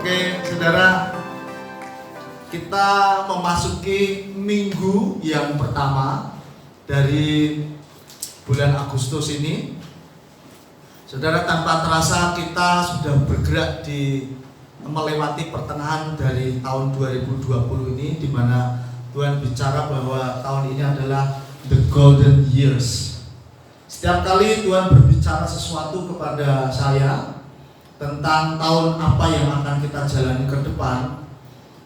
Oke, saudara, kita memasuki minggu yang pertama dari bulan Agustus ini. Saudara, tanpa terasa kita sudah bergerak melewati pertengahan dari tahun 2020 ini, di mana Tuhan bicara bahwa tahun ini adalah the golden years. Setiap kali Tuhan berbicara sesuatu kepada saya tentang tahun apa yang akan kita jalani ke depan,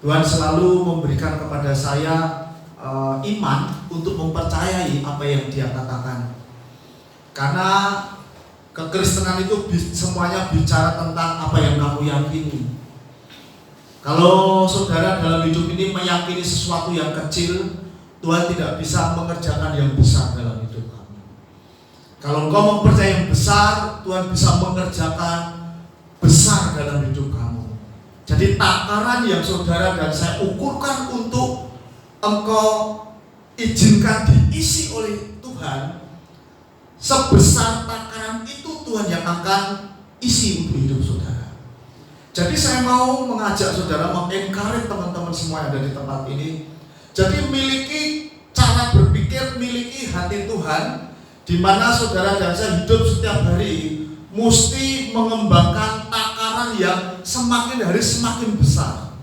Tuhan selalu memberikan kepada saya iman untuk mempercayai apa yang Dia katakan. Karena kekristenan itu semuanya bicara tentang apa yang kamu yakini. Kalau saudara dalam hidup ini meyakini sesuatu yang kecil, Tuhan tidak bisa mengerjakan yang besar dalam hidup kamu. Kalau engkau mempercayai yang besar, Tuhan bisa mengerjakan besar dalam hidup kamu. Jadi takaran yang saudara dan saya ukurkan untuk engkau izinkan diisi oleh Tuhan, sebesar takaran itu Tuhan yang akan isi untuk hidup saudara. Jadi saya mau mengajak saudara, mengencourage teman-teman semua yang ada di tempat ini. Jadi miliki cara berpikir, miliki hati Tuhan, di mana saudara dan saya hidup setiap hari mesti mengembangkan takaran yang semakin hari semakin besar.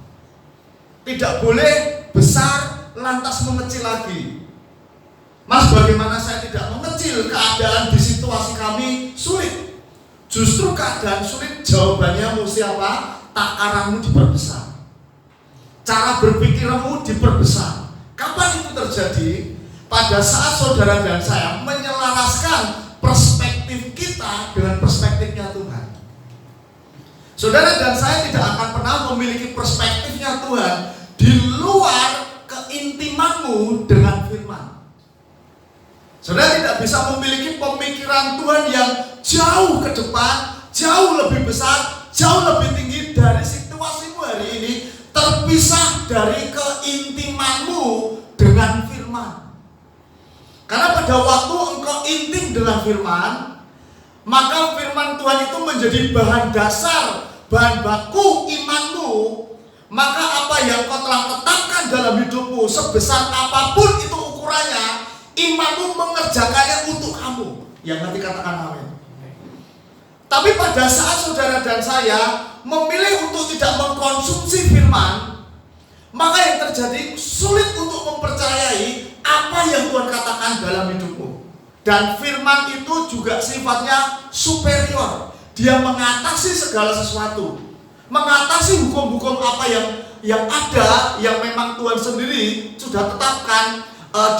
Tidak boleh besar lantas mengecil lagi. Mas, bagaimana saya tidak mengecil? Keadaan di situasi kami sulit. Justru keadaan sulit, jawabannya mesti apa? Takaranmu diperbesar, cara berpikirmu diperbesar. Kapan itu terjadi? Pada saat saudara dan saya menyelaraskan perspektif kita dengan perspektifnya Tuhan. Saudara dan saya tidak akan pernah memiliki perspektifnya Tuhan di luar keintimanmu dengan firman. Saudara tidak bisa memiliki pemikiran Tuhan yang jauh ke depan, jauh lebih besar, jauh lebih tinggi dari situasimu hari ini, terpisah dari keintimanmu dengan firman. Karena pada waktu engkau intim dengan firman, maka firman Tuhan itu menjadi bahan dasar, bahan baku imanmu. Maka apa yang kau telah tetapkan dalam hidupmu, sebesar apapun itu ukurannya, imanmu mengerjakannya untuk kamu. Yang nanti katakan amin. Tapi pada saat saudara dan saya memilih untuk tidak mengkonsumsi firman, maka yang terjadi sulit untuk mempercayai apa yang Tuhan katakan dalam hidupmu. Dan firman itu juga sifatnya superior. Dia mengatasi segala sesuatu, mengatasi hukum-hukum apa yang ada, yang memang Tuhan sendiri sudah tetapkan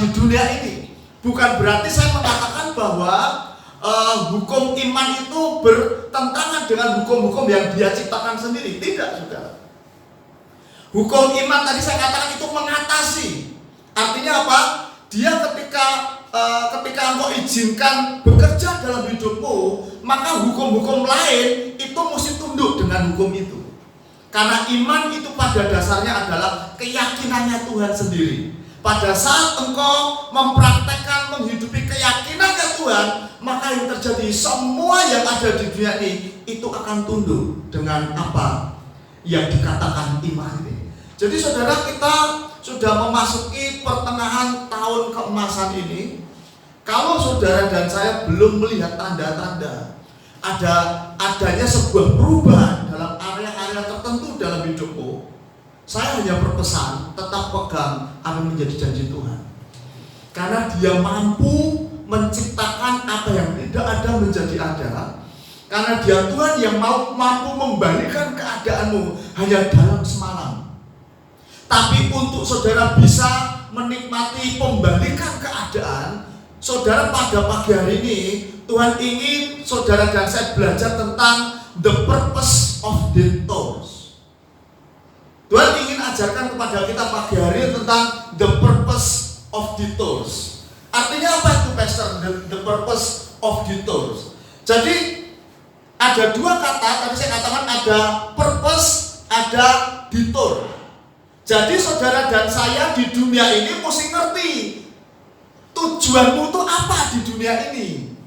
di dunia ini. Bukan berarti saya mengatakan bahwa hukum iman itu bertentangan dengan hukum-hukum yang Dia ciptakan sendiri. Tidak, saudara. Hukum iman tadi saya katakan itu mengatasi. Artinya apa? Dia ketika engkau izinkan bekerja dalam hidupmu, maka hukum-hukum lain itu mesti tunduk dengan hukum itu. Karena iman itu pada dasarnya adalah keyakinannya Tuhan sendiri. Pada saat engkau mempraktekkan, menghidupi keyakinannya Tuhan, maka yang terjadi semua yang ada di dunia ini itu akan tunduk dengan apa yang dikatakan iman ini. Jadi saudara, kita sudah memasuki pertengahan tahun keemasan ini. Kalau saudara dan saya belum melihat tanda-tanda adanya sebuah perubahan dalam area-area tertentu dalam hidupmu, saya hanya berpesan, tetap pegang apa yang menjadi janji Tuhan. Karena Dia mampu menciptakan apa yang tidak ada menjadi ada. Karena Dia Tuhan yang mampu membalikkan keadaanmu hanya dalam semalam. Tapi untuk saudara bisa menikmati pembalikan keadaan, saudara, pada pagi hari ini Tuhan ingin saudara dan saya belajar tentang the purpose of detours. Tuhan ingin ajarkan kepada kita pagi hari ini tentang the purpose of detours. Artinya apa itu, Pastor? The purpose of detours. Jadi ada dua kata, tadi saya katakan ada purpose, ada detour. Jadi saudara dan saya di dunia ini mesti ngerti tujuanmu itu apa di dunia ini.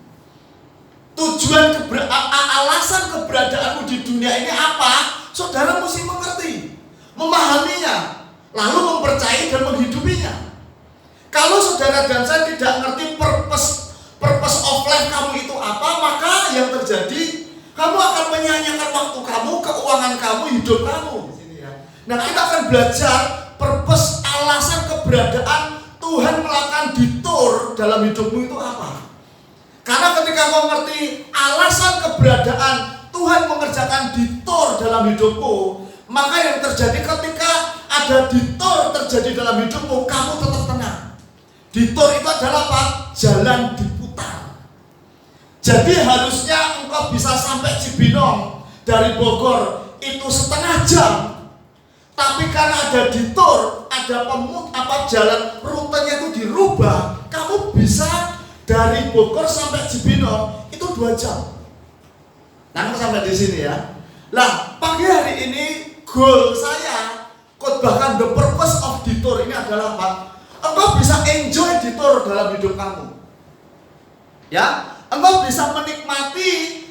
Tujuan alasan keberadaanmu di dunia ini apa? Saudara mesti mengerti. memahaminya, lalu mempercayai dan menghidupinya. Kalau saudara dan saya tidak ngerti purpose of life kamu itu apa, maka yang terjadi kamu akan menyanyiakan waktu kamu, keuangan kamu, hidup kamu. Nah, kita akan belajar purpose, alasan keberadaan Tuhan melakukan detour dalam hidupmu itu apa. Karena ketika kau ngerti alasan keberadaan Tuhan mengerjakan detour dalam hidupmu, maka yang terjadi ketika ada detour terjadi dalam hidupmu, kamu tetap tenang. Detour itu adalah apa? Jalan diputar. Jadi harusnya engkau bisa sampai Cibinong dari Bogor itu setengah jam. Tapi karena ada detour, ada jalan rutenya itu dirubah, kamu bisa dari Bogor sampai Cibinong itu 2 jam. Nah, sampai di sini ya. Nah, pagi hari ini goal saya khotbahkan the purpose of detour ini adalah apa? Engkau bisa enjoy detour dalam hidup kamu. Ya, engkau bisa menikmati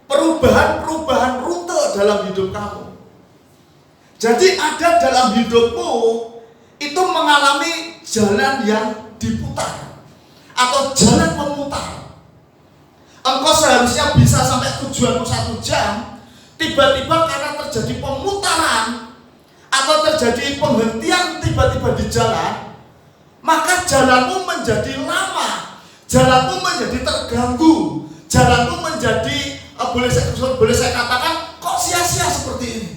perubahan rute dalam hidup kamu. Jadi ada dalam hidupmu itu mengalami jalan yang diputar atau jalan memutar. Engkau seharusnya bisa sampai tujuanmu 1 jam, tiba-tiba karena terjadi pemutaran atau terjadi penghentian tiba-tiba di jalan, maka jalanmu menjadi lama, jalanmu menjadi terganggu, jalanmu menjadi boleh saya katakan kok sia-sia seperti ini.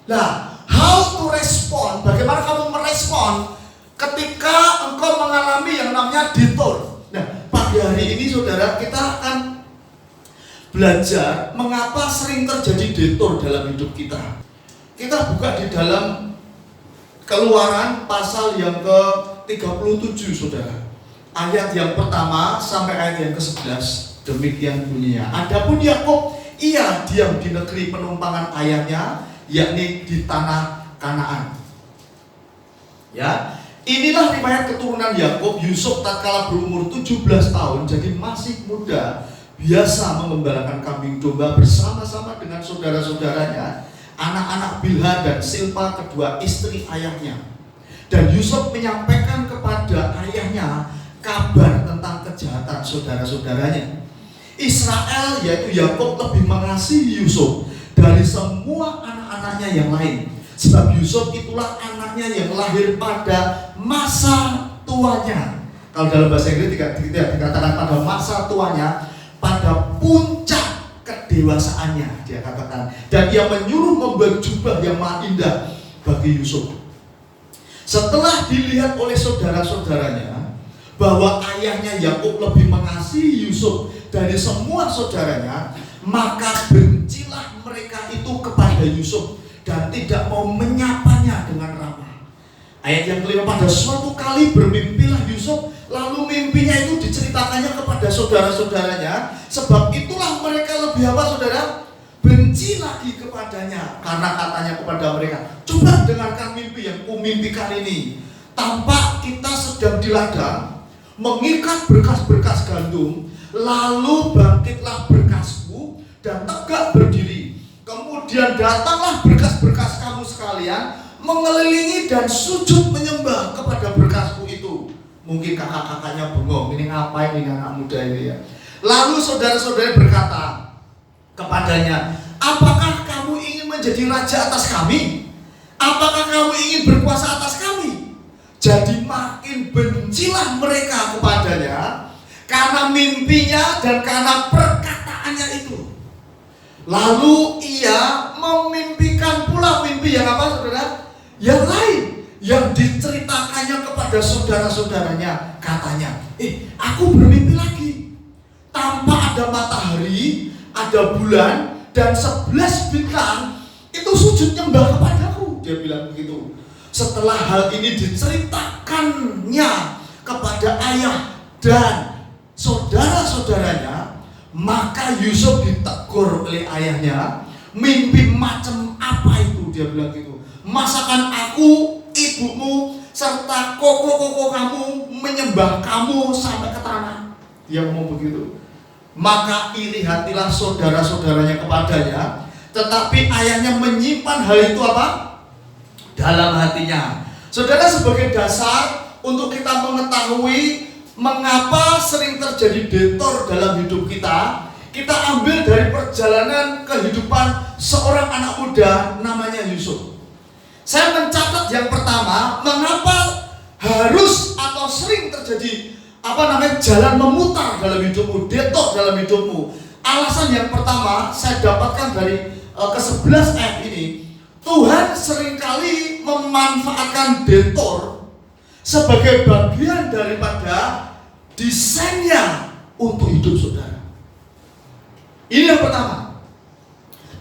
Nah, how to respond? Bagaimana kamu merespon ketika engkau mengalami yang namanya detour? Nah, pagi hari ini saudara, kita akan belajar mengapa sering terjadi detour dalam hidup kita. Kita buka di dalam Keluaran pasal yang ke-37 saudara. Ayat yang pertama sampai ayat yang ke-11. Demikian bunyinya. Adapun Yakub, ia diam di negeri penumpangan ayahnya, yakni di tanah Kanaan. Ya, inilah riwayat keturunan Yakub. Yusuf tatkala berumur 17 tahun, jadi masih muda, biasa mengembalakan kambing domba bersama-sama dengan saudara-saudaranya, anak-anak Bilha dan Silpa, kedua istri ayahnya. Dan Yusuf menyampaikan kepada ayahnya kabar tentang kejahatan saudara-saudaranya. Israel, yaitu Yakub, lebih mengasihi Yusuf dari semua anak-anaknya yang lain, sebab Yusuf itulah anaknya yang lahir pada masa tuanya. Kalau dalam bahasa Inggris tidak dikatakan pada masa tuanya, pada puncak kedewasaannya dia katakan. Dan ia menyuruh membuat jubah yang maha indah bagi Yusuf. Setelah dilihat oleh saudara-saudaranya bahwa ayahnya Yakub lebih mengasihi Yusuf dari semua saudaranya, maka bencilah mereka itu kepada Yusuf dan tidak mau menyapanya dengan ramah. Ayat yang kelima, pada suatu kali bermimpilah Yusuf, lalu mimpinya itu diceritakannya kepada saudara-saudaranya. Sebab itulah mereka lebih apa saudara? Benci lagi kepadanya. Karena katanya kepada mereka, coba dengarkan mimpi yang kumimpikan ini. Tampak kita sedang di ladang, mengikat berkas-berkas gandum, lalu bangkitlah berkasku dan tegak berdiri. Kemudian datanglah berkas-berkas kamu sekalian, mengelilingi dan sujud menyembah kepada berkasku itu. Mungkin kakak-kakaknya bengong, ini ngapain ini anak muda ini ya. Lalu saudara-saudara berkata kepadanya, apakah kamu ingin menjadi raja atas kami? Apakah kamu ingin berkuasa atas kami? Jadi makin bencilah mereka kepadanya karena mimpinya dan karena perkataannya itu. Lalu ia memimpikan pula mimpi yang apa saudara? Yang lain, yang diceritakannya kepada saudara-saudaranya. Katanya, aku bermimpi lagi. Tanpa ada matahari, ada bulan, dan 11 bintang itu sujud nyembah kepadaku. Dia bilang begitu. Setelah hal ini diceritakannya kepada ayah dan saudara-saudaranya, maka Yusuf ditegur oleh ayahnya. Mimpi macam apa itu? Dia bilang gitu. Masakan aku, ibumu, serta koko-koko kamu menyembah kamu sampai ke tanah. Dia ngomong begitu. Maka iri hatilah saudara-saudaranya kepadanya, tetapi ayahnya menyimpan hal itu apa? Dalam hatinya. Saudara, sebagai dasar untuk kita mengetahui mengapa sering terjadi detor dalam hidup kita, kita ambil dari perjalanan kehidupan seorang anak muda namanya Yusuf. Saya mencatat yang pertama, mengapa harus atau sering terjadi jalan memutar dalam hidupmu, detor dalam hidupmu. Alasan yang pertama saya dapatkan dari ke-11 ini. Tuhan seringkali memanfaatkan detor sebagai bagian daripada desainnya untuk hidup saudara. Ini yang pertama.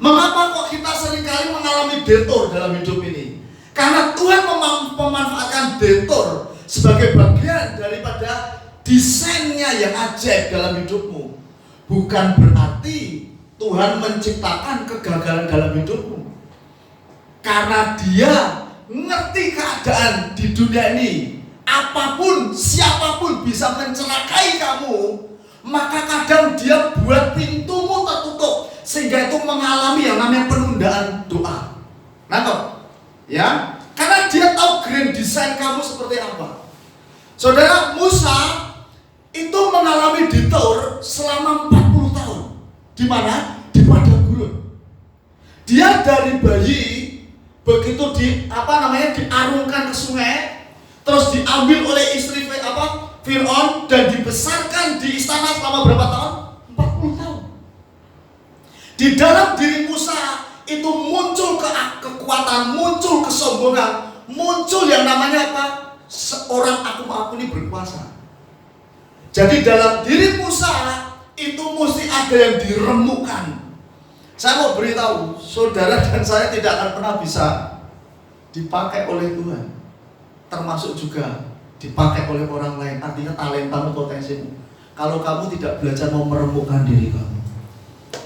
Mengapa kok kita seringkali mengalami detor dalam hidup ini? Karena Tuhan memanfaatkan detor sebagai bagian daripada desainnya yang ajaib dalam hidupmu. Bukan berarti Tuhan menciptakan kegagalan dalam hidupmu. Karena Dia ngerti keadaan di dunia ini. Apapun, siapapun bisa mencelakai kamu, maka kadang Dia buat pintumu tertutup sehingga itu mengalami yang namanya penundaan doa. Nangkep? Ya? Karena Dia tahu grand design kamu seperti apa. Saudara, Musa itu mengalami detor selama 40 tahun. Di mana? Di padang gurun. Dia dari bayi begitu diarungkan ke sungai, terus diambil oleh istri Fir'aun dan dibesarkan di istana selama berapa tahun? 40 tahun. Di dalam diri Musa itu muncul kekuatan, muncul kesombongan, muncul yang namanya apa? Seorang aku ini berkuasa. Jadi dalam diri Musa itu mesti ada yang diremukkan. Saya mau beritahu, saudara dan saya tidak akan pernah bisa dipakai oleh Tuhan, termasuk juga dipakai oleh orang lain. Artinya talentamu, potensimu. Kalau kamu tidak belajar mau meremukkan diri kamu.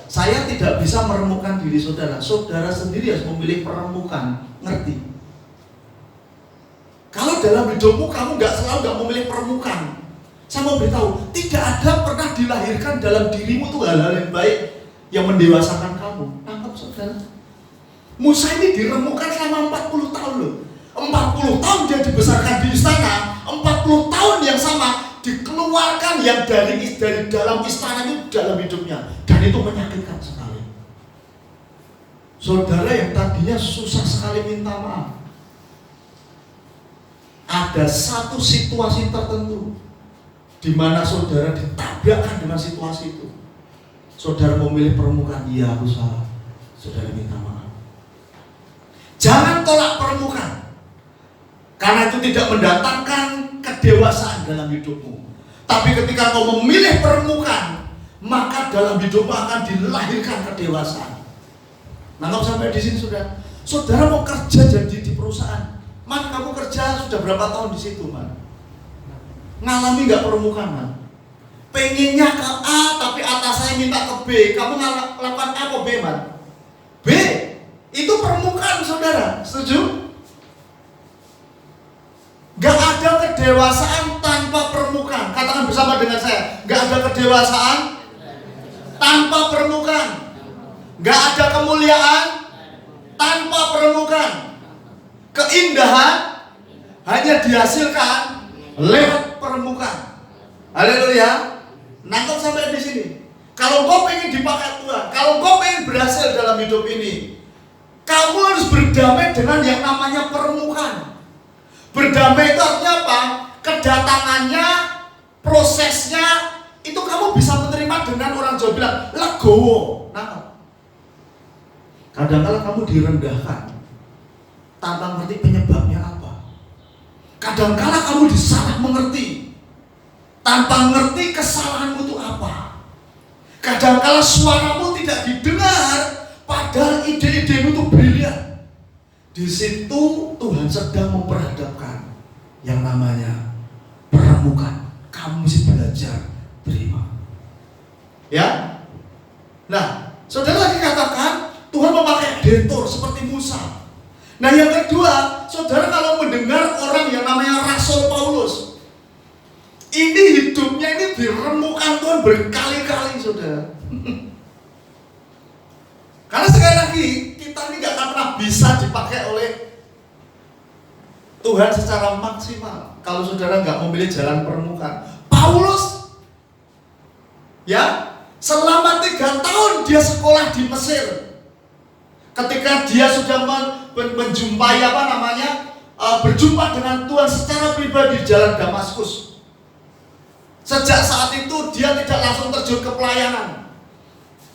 Saya tidak bisa meremukkan diri saudara. Saudara sendiri harus memilih peremukan. Ngerti? Kalau dalam hidupmu kamu selalu memilih peremukan, saya mau beritahu, tidak ada pernah dilahirkan dalam dirimu tuh hal-hal yang baik yang mendewasakan kamu. Tangkap saudara. Musa ini diremukkan selama 40 tahun loh. 40 tahun dia dibesarkan di istana, 40 tahun yang sama dikeluarkan yang dari dalam istana itu dalam hidupnya, dan itu menyakitkan sekali. Saudara yang tadinya susah sekali minta maaf, ada satu situasi tertentu di mana saudara ditabrakkan dengan situasi itu. Saudara memilih permukaan, iya aku salah, saudara minta maaf. Jangan tolak permukaan, karena itu tidak mendatangkan kedewasaan dalam hidupmu. Tapi ketika kau memilih permukaan, maka dalam hidupmu akan dilahirkan kedewasaan. Nangkap sampai di sini sudah. Saudara mau kerja jadi di perusahaan, Man, kamu kerja sudah berapa tahun di situ, Man? Ngalami nggak permukaan, Man? Pengennya ke A, tapi atas saya minta ke B. Kamu lakukan A atau B, Man? B. Itu permukaan, saudara. Setuju? Gak ada kedewasaan tanpa permukaan. Katakan bersama dengan saya. Gak ada kedewasaan tanpa permukaan. Gak ada kemuliaan tanpa permukaan. Keindahan hanya dihasilkan lewat permukaan. Haleluya. Nangkep sampai di sini. Kalau kau pengen dipakai Tuhan, kalau kau pengen berhasil dalam hidup ini, kamu harus berdamai dengan yang namanya permukaan. Berdamai itu artinya apa? Kedatangannya, prosesnya, itu kamu bisa menerima dengan orang Jawa bilang legowo. Nah, kadang-kadang kamu direndahkan tanpa ngerti penyebabnya apa. Kadang-kadang kamu disalah mengerti tanpa ngerti kesalahanmu itu apa. Kadang-kadang suaramu tidak didengar, padahal ide-idemu itu brilian. Di situ Tuhan sedang memperhadapkan yang namanya permukaan. Kamu mesti belajar terima. Ya. Nah, saudara lagi katakan Tuhan memakai detor seperti Musa. Nah, yang kedua, saudara kalau mendengar orang yang namanya Rasul Paulus, ini hidupnya ini diremukkan Tuhan berkali-kali, saudara. Karena sekali lagi kita ini nggak akan pernah bisa dipakai oleh Tuhan secara maksimal kalau saudara nggak memilih jalan permukaan. Paulus, ya, selama 3 tahun dia sekolah di Mesir. Ketika dia sudah menjumpai berjumpa dengan Tuhan secara pribadi di jalan Damaskus. Sejak saat itu dia tidak langsung terjun ke pelayanan,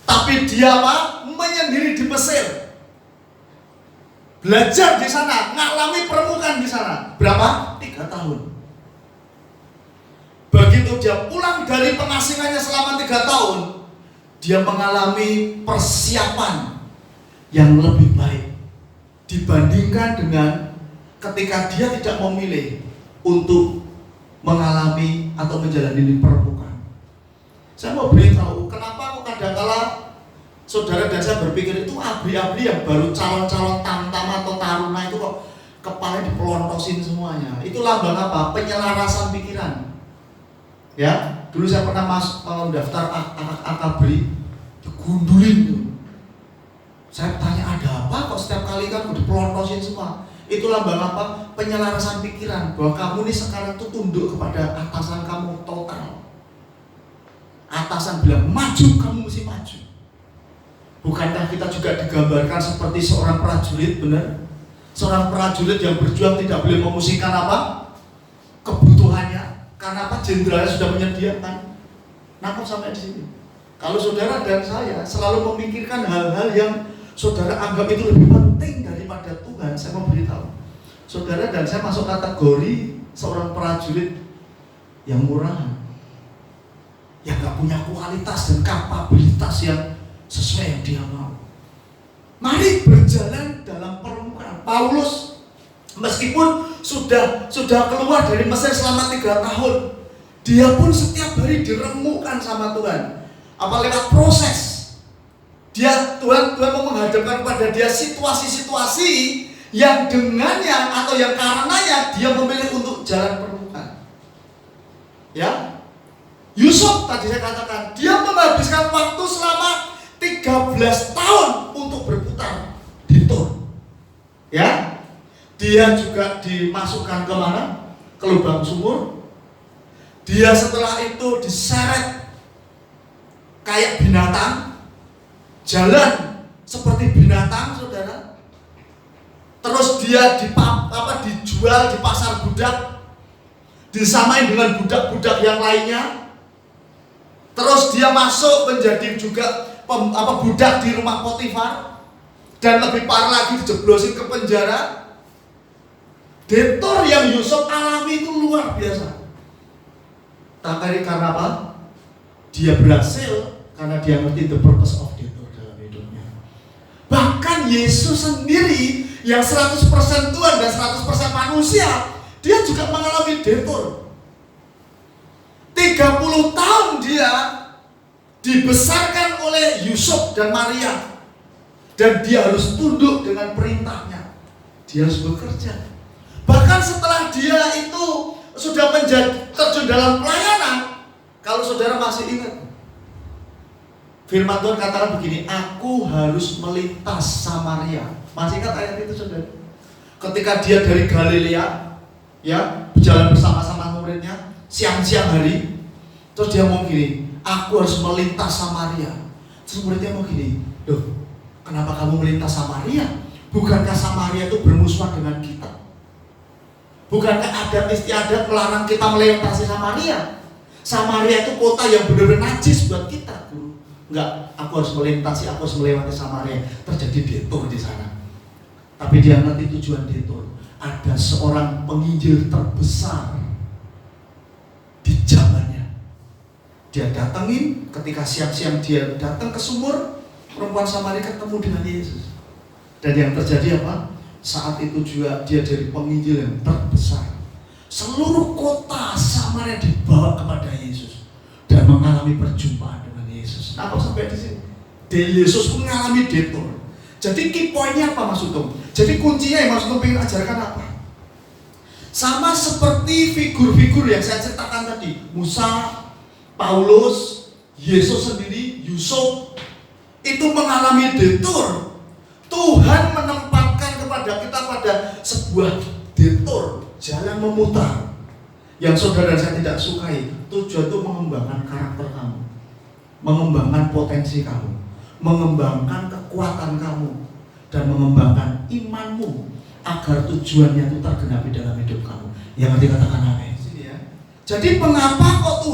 tapi dia menyendiri di Mesir. Belajar di sana, ngalami permukaan di sana. Berapa? 3 tahun. Begitu dia pulang dari pengasingannya selama 3 tahun, dia mengalami persiapan yang lebih baik dibandingkan dengan ketika dia tidak memilih untuk mengalami atau menjalani permukaan. Saya mau beritahu, kenapa kok kadang-kala saudara dan saya berpikir itu abri-abri yang baru calon-calon tamtama atau taruna itu kok kepalanya dipelontosin semuanya. Itu lambang apa? Penyelarasan pikiran. Ya, dulu saya pernah daftar akabri, digundulin tuh. Saya tanya ada apa kok setiap kali kan dipelontosin semua. Itu lambang apa? Penyelarasan pikiran, bahwa kamu nih sekarang tuh tunduk kepada atasan kamu total. Atasan bilang maju, kamu mesti maju. Bukankah kita juga digambarkan seperti seorang prajurit, benar? Seorang prajurit yang berjuang tidak boleh memusingkan apa? Kebutuhannya. Karena apa? Jenderalnya sudah menyediakan. Nangkep sampai di sini. Kalau saudara dan saya selalu memikirkan hal-hal yang saudara anggap itu lebih penting daripada Tuhan, saya mau beritahu, saudara dan saya masuk kategori seorang prajurit yang murahan, yang gak punya kualitas dan kapabilitas yang sesuai yang dia mau. Mari berjalan dalam permukaan. Paulus meskipun sudah keluar dari Mesir selama 3 tahun, dia pun setiap hari diremukkan sama Tuhan. Apa lewat proses. Tuhan mau menghadapkan pada dia situasi-situasi yang dengannya atau yang karenanya dia memilih untuk jalan permukaan. Ya, Yusuf tadi saya katakan dia menghabiskan waktu selama 13 tahun untuk berputar di Tur. Ya, dia juga dimasukkan ke mana? Ke lubang sumur. Dia setelah itu diseret kayak binatang. Jalan seperti binatang, saudara. Terus dia dijual di pasar budak, disamain dengan budak-budak yang lainnya. Terus dia masuk menjadi juga budak di rumah Potifar, dan lebih parah lagi dijeblosin ke penjara. Detor yang Yusuf alami itu luar biasa. Tapi karena apa? Dia berhasil karena dia ngerti the purpose of detor. Bahkan Yesus sendiri yang 100% Tuhan dan 100% manusia, dia juga mengalami detor. 30 tahun dia dibesarkan oleh Yusuf dan Maria, dan dia harus tunduk dengan perintahnya. Dia harus bekerja. Bahkan setelah dia itu sudah terjun dalam pelayanan, kalau saudara masih ingat, firman Tuhan katakan begini, aku harus melintas Samaria. Masih ingat ayat itu, saudara? Ketika dia dari Galilea, ya, berjalan bersama-sama muridnya, siang-siang hari, terus dia mau gini, aku harus melintas Samaria. Terus muridnya mau gini, loh, kenapa kamu melintas Samaria? Bukankah Samaria itu bermusuhan dengan kita? Bukankah adat istiadat melarang kita melintasi Samaria? Samaria itu kota yang benar-benar najis buat kita, guru. Enggak, aku harus melintasi, aku harus melewati Samaria. Terjadi detor di sana. Tapi dia ngerti tujuan detor. Ada seorang penginjil terbesar di zamannya. Dia datangin, ketika siang-siang dia datang ke sumur, perempuan Samaria ketemu dengan Yesus. Dan yang terjadi apa? Saat itu juga dia jadi penginjil yang terbesar. Seluruh kota Samaria dibawa kepada Yesus dan mengalami perjumpaan dengan Yesus. Nah, kok sampai di sini? Yesus mengalami detor. Jadi key pointnya apa, Mas Utung? Jadi kuncinya yang Mas Utung ingin ajarkan apa? Sama seperti figur-figur yang saya ceritakan tadi, Musa, Paulus, Yesus sendiri, Yusuf. itu mengalami detour. Tuhan menempatkan kepada kita pada sebuah detour, jalan memutar, yang saudara dan saya tidak sukai. Tujuan itu mengembangkan karakter kamu, mengembangkan potensi kamu, mengembangkan kekuatan kamu, dan mengembangkan imanmu agar tujuannya itu tergenapi dalam hidup kamu. Yang nanti katakan amin. Jadi mengapa kok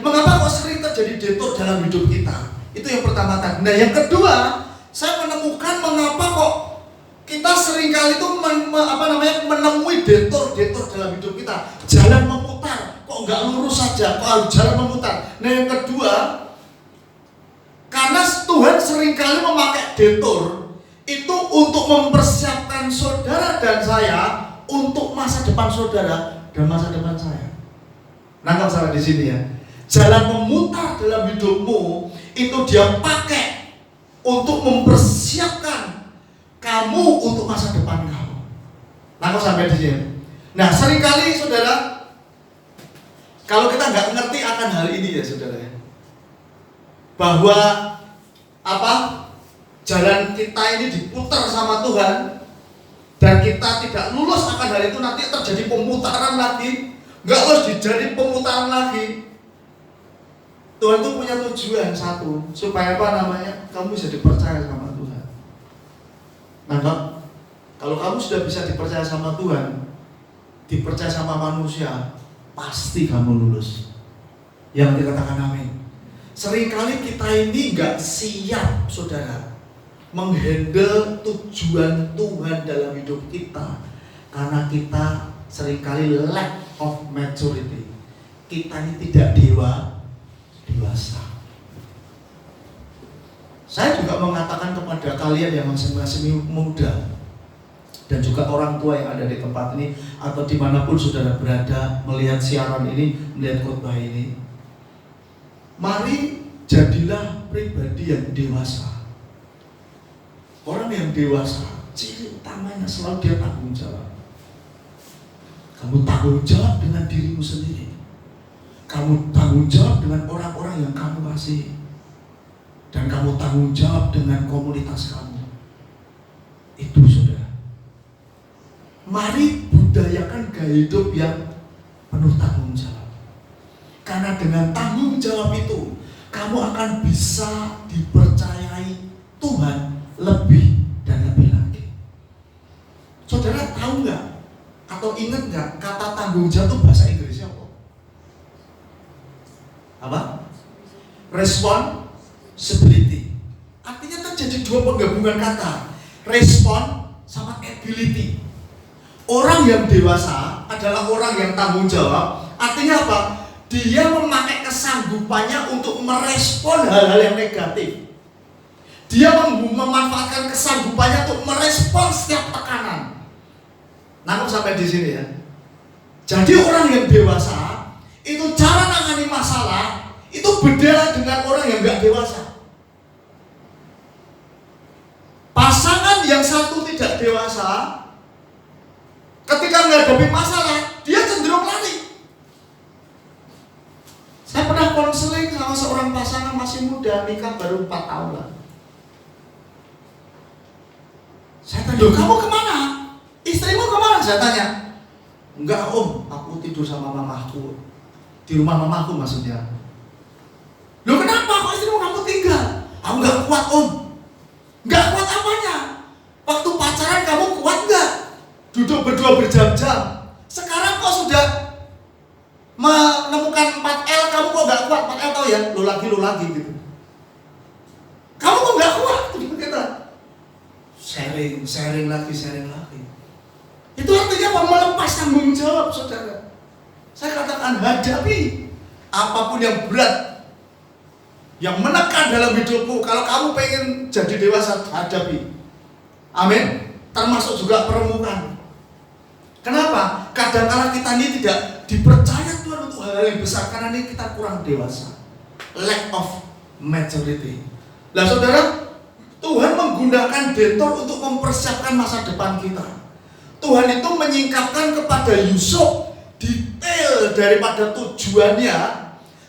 mengapa kok sering terjadi detour dalam hidup kita? Itu yang pertama tadi. Nah, yang kedua, saya menemukan mengapa kok kita seringkali itu menemui detour dalam hidup kita. Jalan memutar, kok nggak lurus saja, kok harus jalan memutar. Nah, yang kedua, karena Tuhan seringkali memakai detour itu untuk mempersiapkan saudara dan saya untuk masa depan saudara dan masa depan saya. Nangkap salah di sini ya. Jalan memutar dalam hidupmu itu dia pakai untuk mempersiapkan kamu untuk masa depan kamu. Nangkap sampai di sini. Nah, seringkali saudara, kalau kita nggak ngerti akan hal ini ya saudara ya, bahwa jalan kita ini diputar sama Tuhan, dan kita tidak lulus akan hal itu, nanti terjadi pemutaran lagi, nggak lulus jadi pemutaran lagi. Tuhan itu punya tujuan satu, supaya kamu bisa dipercaya sama Tuhan. Nah, kalau kamu sudah bisa dipercaya sama Tuhan, dipercaya sama manusia, pasti kamu lulus. Yang dikatakan amin. Seringkali kita ini nggak siap saudara menghandle tujuan Tuhan dalam hidup kita, karena kita seringkali lack of maturity. Kita ini tidak dewasa. Saya juga mengatakan kepada kalian yang masih muda dan juga orang tua yang ada di tempat ini atau dimanapun saudara berada melihat siaran ini, melihat khotbah ini, mari jadilah pribadi yang dewasa. Orang yang dewasa, ciri utamanya selalu dia tanggung jawab. Kamu tanggung jawab dengan dirimu sendiri. Kamu tanggung jawab dengan orang-orang yang kamu kasihi. Dan kamu tanggung jawab dengan komunitas kamu. Itu saudara. Mari budayakan gaya hidup yang penuh tanggung jawab. Karena dengan tanggung jawab itu, kamu akan bisa dipercayai Tuhan lebih dan lebih lagi. Saudara tahu nggak atau ingat nggak kata tanggung jawab itu bahasa Inggrisnya apa? Responsibility. Artinya terjadi dua penggabungan kata, respon sama ability. Orang yang dewasa adalah orang yang tanggung jawab. Artinya apa? Dia memakai kesanggupannya untuk merespon hal-hal yang negatif. Dia memanfaatkan kesanggupannya untuk merespon setiap tekanan. Nangkep sampai di sini ya. Jadi orang yang dewasa itu cara nangani masalah itu beda dengan orang yang nggak dewasa. Pasangan yang satu tidak dewasa, ketika menghadapi masalah dia cenderung lari. Saya pernah konseling sama seorang pasangan masih muda, nikah baru 4 tahun lah. Saya tanya, kamu kemana? Istrimu kemana? Saya tanya. Enggak om, aku tidur sama mamaku. Di rumah mamaku maksudnya. Loh kenapa kok istrimu kamu tinggal? Aku enggak kuat om. Enggak kuat apanya? Waktu pacaran kamu kuat enggak? Duduk berdua berjam-jam. Sekarang kok sudah menemukan 4L, kamu kok enggak kuat? 4L tahu ya? Lo lagi gitu. Kamu kok enggak kuat? Kita sharing lagi. Itu artinya apa? Melepas tanggung jawab saudara. Saya katakan hadapi apapun yang berat, yang menekan dalam hidupmu. Kalau kamu pengen jadi dewasa, hadapi. Amin. Termasuk juga perempuan. Kenapa? Kadang-kala kita ini tidak dipercaya Tuhan untuk hal-hal yang besar karena ini kita kurang dewasa. Lack of maturity. Nah saudara, Tuhan menggunakan detour untuk mempersiapkan masa depan kita. Tuhan itu menyingkapkan kepada Yusuf detail daripada tujuannya,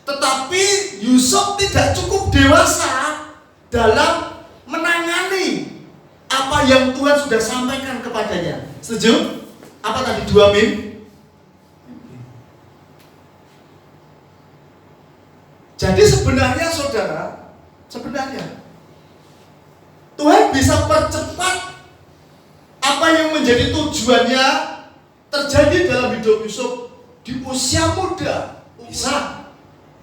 Tetapi Yusuf tidak cukup dewasa dalam menangani apa yang Tuhan sudah sampaikan kepadanya. Setuju? Apa tadi 2 mimpi? Jadi sebenarnya saudara, Tuhan bisa percepat apa yang menjadi tujuannya terjadi dalam hidup Yusuf di usia muda. Bisa.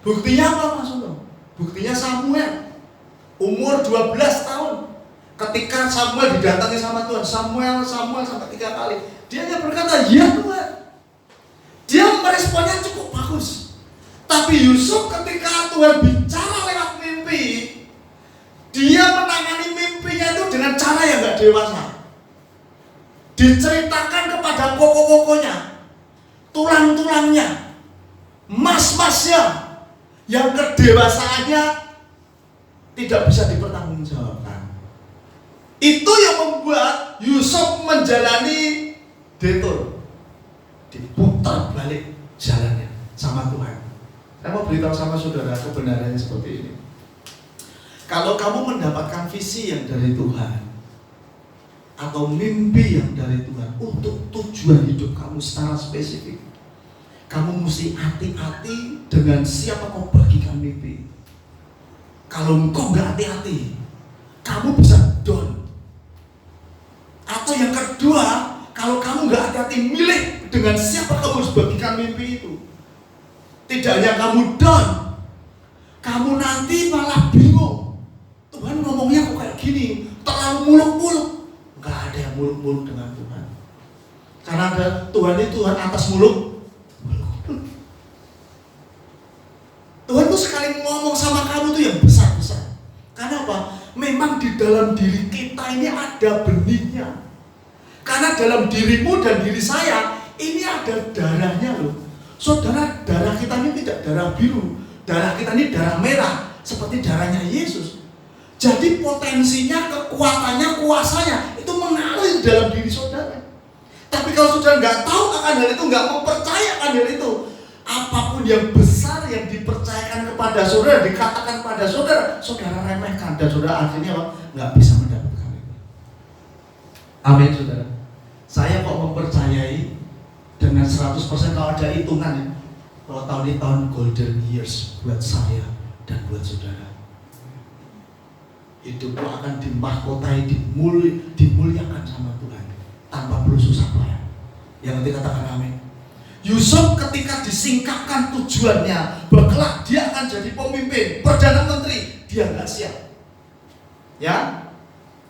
Buktinya apa maksudnya? Buktinya Samuel umur 12 tahun. Ketika Samuel didatangi sama Tuhan, Samuel sampai 3 kali. Dia hanya berkata, "Ya Tuhan." Dia meresponnya cukup bagus. Tapi Yusuf ketika Tuhan bicara lewat mimpi, dia menangani mimpinya itu dengan cara yang gak dewasa. Diceritakan kepada pokok-pokoknya, tulang-tulangnya, mas-masnya, yang kedewasaannya tidak bisa dipertanggungjawabkan. Itu yang membuat Yusuf menjalani detour, diputar balik jalannya sama Tuhan. Saya mau beritahu sama saudara kebenarannya seperti ini. Kalau kamu mendapatkan visi yang dari Tuhan atau mimpi yang dari Tuhan untuk tujuan hidup kamu secara spesifik, kamu mesti hati-hati dengan siapa kau bagikan mimpi. Kalau engkau nggak hati-hati, kamu bisa down. Atau yang kedua, kalau kamu nggak hati-hati milih dengan siapa kamu harus bagikan mimpi itu, tidak hanya kamu down, kamu nanti malah bingung. Tuhan ngomongnya kok kayak gini, terlalu muluk-muluk. Nggak ada yang muluk-muluk dengan Tuhan. Karena ada Tuhan itu Tuhan atas muluk. Tuhan tuh sekali ngomong sama kamu tuh yang besar-besar. Karena apa? Memang di dalam diri kita ini ada benihnya. Karena dalam dirimu dan diri saya ini ada darahnya loh. Saudara, darah kita ini tidak darah biru. Darah kita ini darah merah, seperti darahnya Yesus. Jadi potensinya, kekuatannya, kuasanya itu mengalir dalam diri saudara. Tapi kalau saudara nggak tahu akan hal itu, nggak mempercayakan hal itu, apapun yang besar yang dipercayakan kepada saudara, dikatakan pada saudara, saudara remehkan dan saudara akhirnya nggak bisa mendapatkan itu. Amin saudara. Saya kok mempercayai dengan 100% kalau ada hitungan bahwa tahun ini tahun golden years buat saya dan buat saudara. Hidupmu akan dimahkotai, dimuliakan sama Tuhan tanpa perlu susah payah. Yang nanti katakan amin. Yusuf ketika disingkapkan tujuannya, kelak dia akan jadi pemimpin, perdana menteri, dia nggak siap. Ya,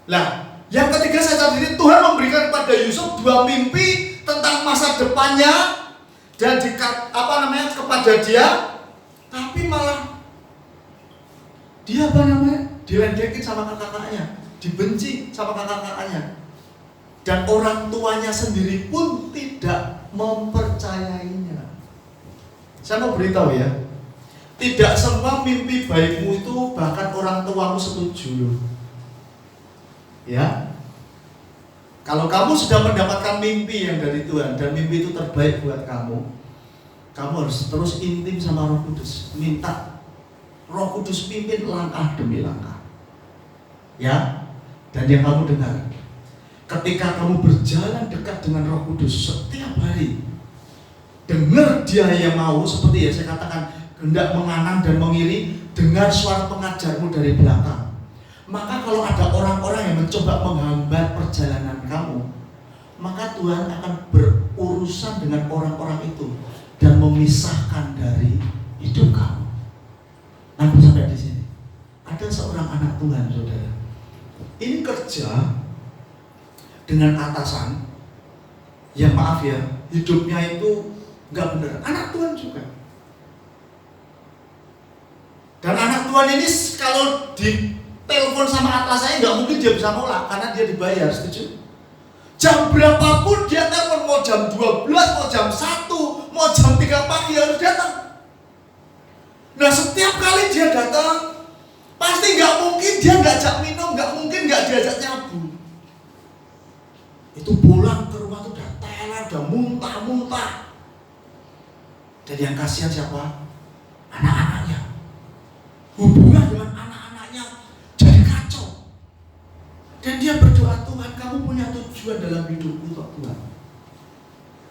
lah, yang ketiga saya sadari Tuhan memberikan kepada Yusuf 2 mimpi tentang masa depannya dan kepada dia, tapi malah dia diledekin sama kakak-kakaknya, dibenci sama kakak-kakaknya, dan orang tuanya sendiri pun tidak mempercayainya. Saya mau beritahu ya, tidak semua mimpi baikmu itu bahkan orang tuamu setuju loh. Ya, kalau kamu sudah mendapatkan mimpi yang dari Tuhan dan mimpi itu terbaik buat kamu harus terus intim sama Roh Kudus, minta Roh Kudus pimpin langkah demi langkah. Ya, dan yang kamu dengar, ketika kamu berjalan dekat dengan Roh Kudus setiap hari, dengar dia yang mau, seperti ya saya katakan, hendak menganang dan mengiri, dengar suara pengajarmu dari belakang. Maka kalau ada orang-orang yang mencoba menghambat perjalanan kamu, maka Tuhan akan berurusan dengan orang-orang itu dan memisahkan dari hidup kamu. Nah, sampai di sini ada seorang anak Tuhan, saudara. Ini kerja dengan atasan yang maaf ya, hidupnya itu nggak benar. Anak Tuhan juga. Dan anak Tuhan ini kalau ditelepon sama atasannya nggak mungkin dia bisa nolak karena dia dibayar, setuju? Jam berapapun dia telepon, mau jam 12, mau jam 1, mau jam 3 pagi harus datang. Nah, setiap kali dia datang, pasti nggak mungkin dia nggak ajak minum, nggak mungkin nggak diajak nyabu. Itu pulang ke rumah tuh udah teler, udah muntah-muntah. Dan yang kasihan siapa? Anak-anaknya. dia berdoa, Tuhan kamu punya tujuan dalam hidupku Tuhan.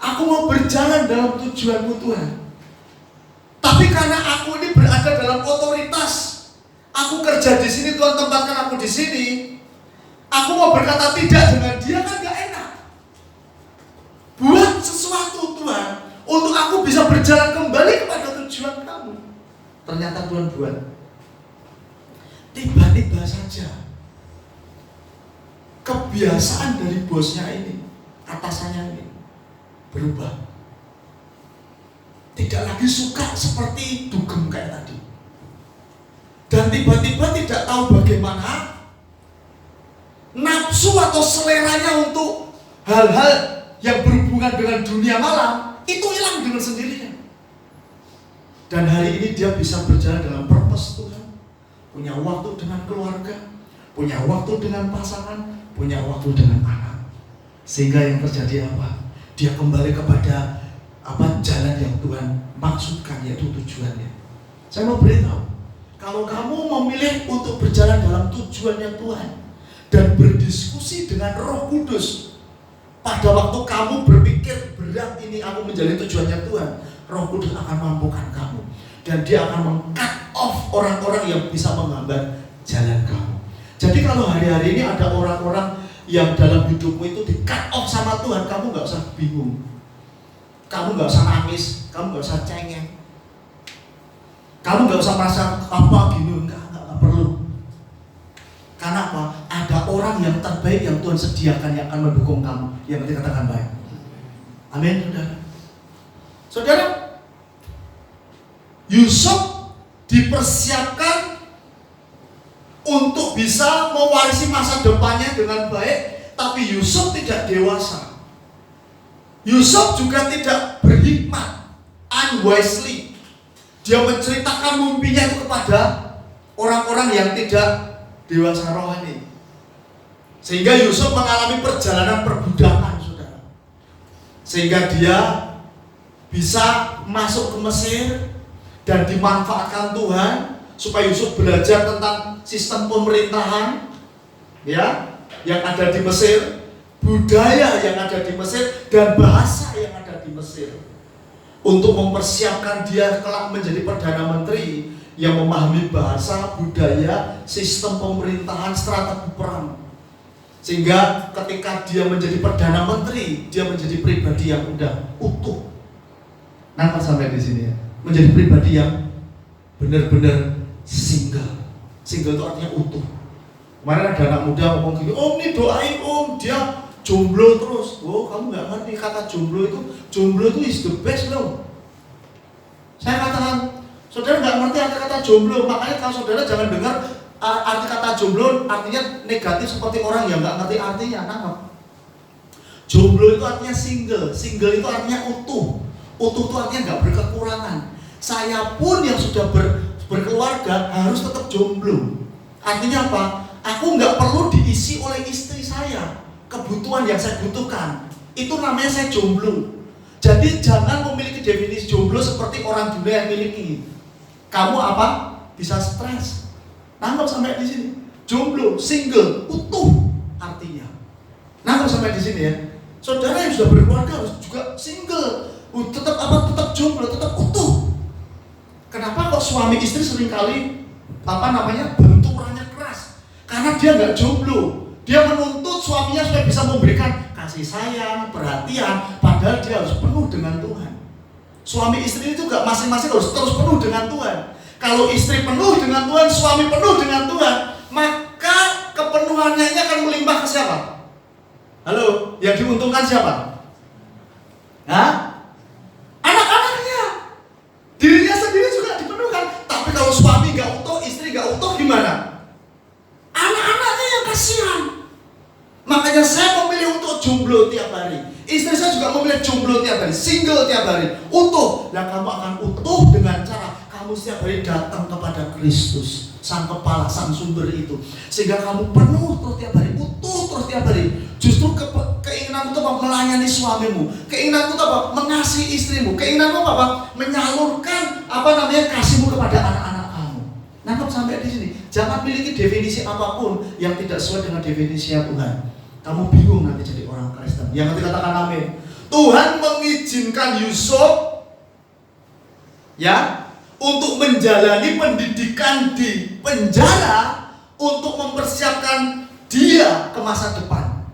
Aku mau berjalan dalam tujuanmu Tuhan. Tapi karena aku ini berada dalam otoritas, aku kerja di sini Tuhan tempatkan aku di sini. Aku mau berkata tidak dengan dia kan gak enak. Buat sesuatu Tuhan untuk aku bisa berjalan kembali kepada tujuan kamu. Ternyata Tuhan buat. Tiba-tiba saja kebiasaan dari bosnya ini, atasannya ini berubah. Tidak lagi suka seperti dugem kayak tadi. Dan tiba-tiba tidak tahu bagaimana nafsu atau seleranya untuk hal-hal yang berhubungan dengan dunia malam itu hilang dengan sendirinya. Dan hari ini dia bisa berjalan dalam purpose Tuhan. Punya waktu dengan keluarga, punya waktu dengan pasangan, punya waktu dengan anak. Sehingga yang terjadi apa? Dia kembali kepada jalan yang Tuhan maksudkan, yaitu tujuannya. Saya mau beritahu, kalau kamu memilih untuk berjalan dalam tujuannya Tuhan dan berdiskusi dengan Roh Kudus, pada waktu kamu berpikir berat ini aku menjalani tujuannya Tuhan, Roh Kudus akan mampukan kamu dan dia akan meng-cut off orang-orang yang bisa menghambat jalan kamu. Jadi kalau hari-hari ini ada orang-orang yang dalam hidupmu itu di-cut off sama Tuhan, kamu gak usah bingung, kamu gak usah nangis, kamu gak usah cengeng, kamu gak usah merasa apa gini, enggak perlu. Karena apa? Ada orang yang terbaik yang Tuhan sediakan yang akan mendukung kamu. Yang nanti katakan baik. Amin, saudara. Saudara, Yusuf dipersiapkan untuk bisa mewarisi masa depannya dengan baik, tapi Yusuf tidak dewasa. Yusuf juga tidak berhikmat, unwisely. Dia menceritakan mimpinya itu kepada orang-orang yang tidak dewasa rohani. Sehingga Yusuf mengalami perjalanan perbudakan, saudara. Sehingga dia bisa masuk ke Mesir dan dimanfaatkan Tuhan supaya Yusuf belajar tentang sistem pemerintahan ya yang ada di Mesir, budaya yang ada di Mesir, dan bahasa yang ada di Mesir, untuk mempersiapkan dia kelak menjadi Perdana Menteri yang memahami bahasa, budaya, sistem pemerintahan, strategi perang. Sehingga ketika dia menjadi Perdana Menteri, dia menjadi pribadi yang udah utuh. Nampak sampai di sini ya? Menjadi pribadi yang benar-benar single. Single itu artinya utuh. Kemarin ada anak muda ngomong gini, Om nih doain Om, dia jomblo terus. Oh kamu gak ngerti kata jomblo itu is the best loh. Saya katakan, saudara nggak ngerti arti kata jomblo, makanya kalau saudara jangan dengar arti kata jomblo artinya negatif seperti orang yang nggak ngerti artinya. Nangkep? Jomblo itu artinya single, single itu artinya utuh, utuh itu artinya nggak berkekurangan. Saya pun yang sudah berkeluarga harus tetap jomblo. Artinya apa? Aku nggak perlu diisi oleh istri saya, kebutuhan yang saya butuhkan. Itu namanya saya jomblo. Jadi jangan memiliki definisi jomblo seperti orang dunia yang miliki. Kamu apa? Bisa stres. Nangkep sampai di sini. Jomblo, single, utuh artinya. Nangkep sampai di sini ya. Saudara yang sudah berkeluarga harus juga single, tetap jomblo, tetap utuh. Kenapa kok suami istri seringkali benturannya keras? Karena dia nggak jomblo. Dia menuntut suaminya supaya bisa memberikan kasih sayang, perhatian, padahal dia harus penuh dengan Tuhan. Suami istri itu gak masing-masing harus terus penuh dengan Tuhan. Kalau istri penuh dengan Tuhan, suami penuh dengan Tuhan, maka kepenuhannya ini akan melimpah ke siapa? Halo, yang diuntungkan siapa? Hah? Anak-anaknya. Dirinya sendiri juga dipenuhkan. Tapi kalau suami gak utuh, istri gak utuh gimana? Anak-anaknya yang kasihan. Makanya saya memilih untuk jomblo tiap hari. Istri saya juga memilih jomblo tiap hari, single tiap hari, utuh. Dan kamu akan utuh dengan cara kamu setiap hari datang kepada Kristus, sang kepala, sang sumber itu. Sehingga kamu penuh terus tiap hari, utuh terus tiap hari. Justru keinginanmu itu apa? Melayani suamimu. Keinginanmu itu apa? Mengasihi istrimu. Keinginanmu apa? Menyalurkan kasihmu kepada anak-anak kamu. Nangkep sampai di sini. Jangan miliki definisi apapun yang tidak sesuai dengan definisi Tuhan. Kamu bingung nanti jadi orang Kristen. Yang nanti katakan amin. Tuhan mengizinkan Yusuf ya untuk menjalani pendidikan di penjara untuk mempersiapkan dia ke masa depan.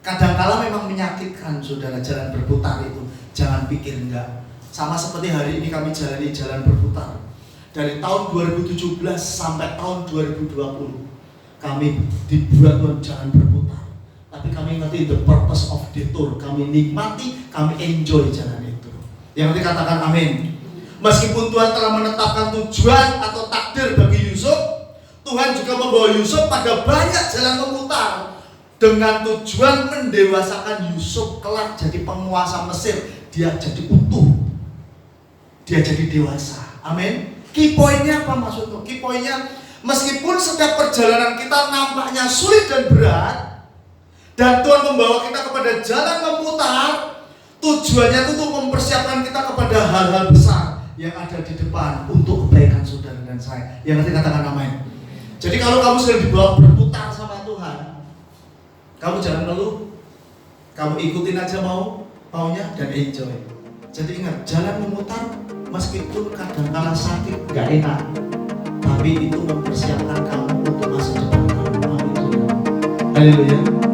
Kadang-kala memang menyakitkan saudara jalan berputar itu. Jangan pikir enggak. Sama seperti hari ini kami jalani jalan berputar. Dari tahun 2017 sampai tahun 2020 kami dibuat Tuhan jalan berputar. Tapi kami ngerti the purpose of the tour. Kami nikmati, kami enjoy jalan itu. Yang nanti katakan amin. Meskipun Tuhan telah menetapkan tujuan atau takdir bagi Yusuf, Tuhan juga membawa Yusuf pada banyak jalan memutar dengan tujuan mendewasakan Yusuf kelak jadi penguasa Mesir. Dia jadi utuh, dia jadi dewasa. Amin. Key pointnya apa maksudnya? Key pointnya, meskipun setiap perjalanan kita nampaknya sulit dan berat, dan Tuhan membawa kita kepada jalan memutar, tujuannya itu untuk mempersiapkan kita kepada hal-hal besar yang ada di depan untuk kebaikan saudara dan saya. Yang nanti katakan amin. Jadi kalau kamu sedang dibawa berputar sama Tuhan, kamu jangan ngeluh, kamu ikutin aja maunya dan enjoy. Jadi ingat, jalan memutar meskipun kadang-kala sakit, gak enak, tapi itu mempersiapkan kamu untuk masa depan kamu. Haleluya.